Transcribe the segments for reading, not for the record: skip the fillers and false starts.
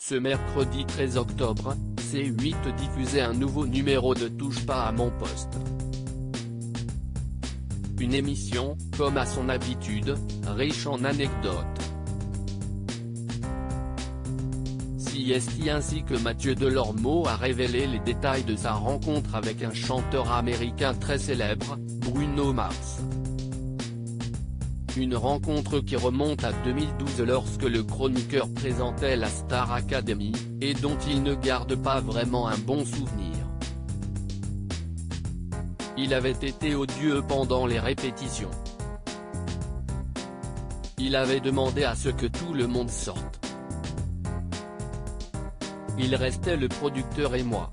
Ce mercredi 13 octobre, C8 diffusait un nouveau numéro de Touche pas à mon poste. Une émission, comme à son habitude, riche en anecdotes. CST ainsi que Mathieu Delormeau a révélé les détails de sa rencontre avec un chanteur américain très célèbre, Bruno Mars. Une rencontre qui remonte à 2012 lorsque le chroniqueur présentait la Star Academy, et dont il ne garde pas vraiment un bon souvenir. Il avait été odieux pendant les répétitions. Il avait demandé à ce que tout le monde sorte. Il restait le producteur et moi.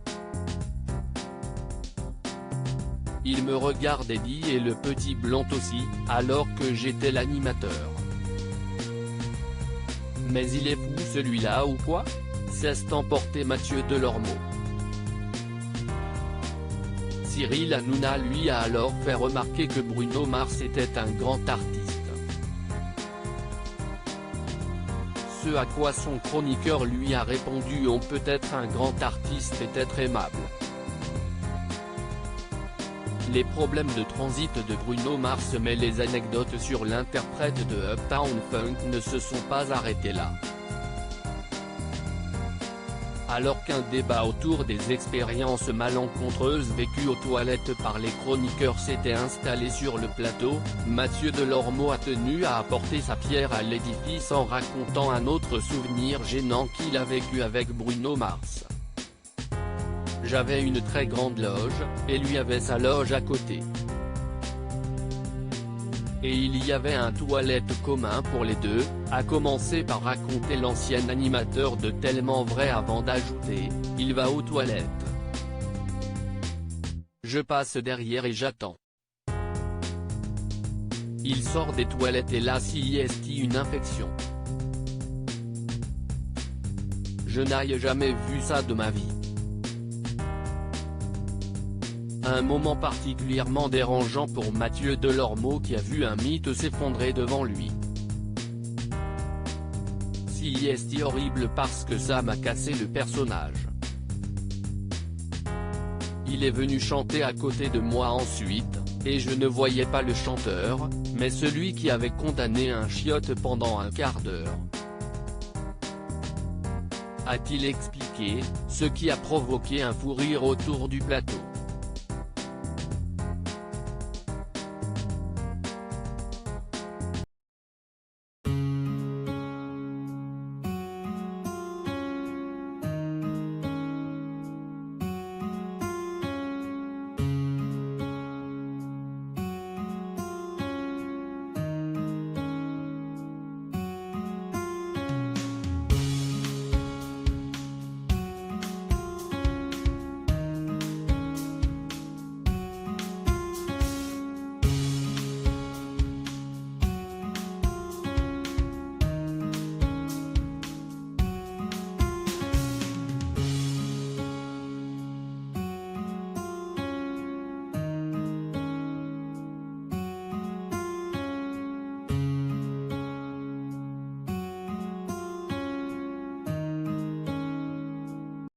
Il me regarde et dit et le petit Blanc aussi, alors que j'étais l'animateur. Mais il est fou celui-là ou quoi? S'est emporté Mathieu Delormeau. Cyril Hanouna lui a alors fait remarquer que Bruno Mars était un grand artiste. Ce à quoi son chroniqueur lui a répondu: on peut être un grand artiste et être aimable. Les problèmes de transit de Bruno Mars mais les anecdotes sur l'interprète de Uptown Funk ne se sont pas arrêtées là. Alors qu'un débat autour des expériences malencontreuses vécues aux toilettes par les chroniqueurs s'était installé sur le plateau, Mathieu Delormeau a tenu à apporter sa pierre à l'édifice en racontant un autre souvenir gênant qu'il a vécu avec Bruno Mars. J'avais une très grande loge, et lui avait sa loge à côté. Et il y avait un toilette commun pour les deux, a commencé par raconter l'ancien animateur de Tellement Vrai avant d'ajouter: il va aux toilettes. Je passe derrière et j'attends. Il sort des toilettes et là CST une infection. Je n'ai jamais vu ça de ma vie. Un moment particulièrement dérangeant pour Mathieu Delormeau qui a vu un mythe s'effondrer devant lui. CST horrible parce que ça m'a cassé le personnage. Il est venu chanter à côté de moi ensuite, et je ne voyais pas le chanteur, mais celui qui avait condamné un chiotte pendant un quart d'heure. A-t-il expliqué, ce qui a provoqué un fou rire autour du plateau.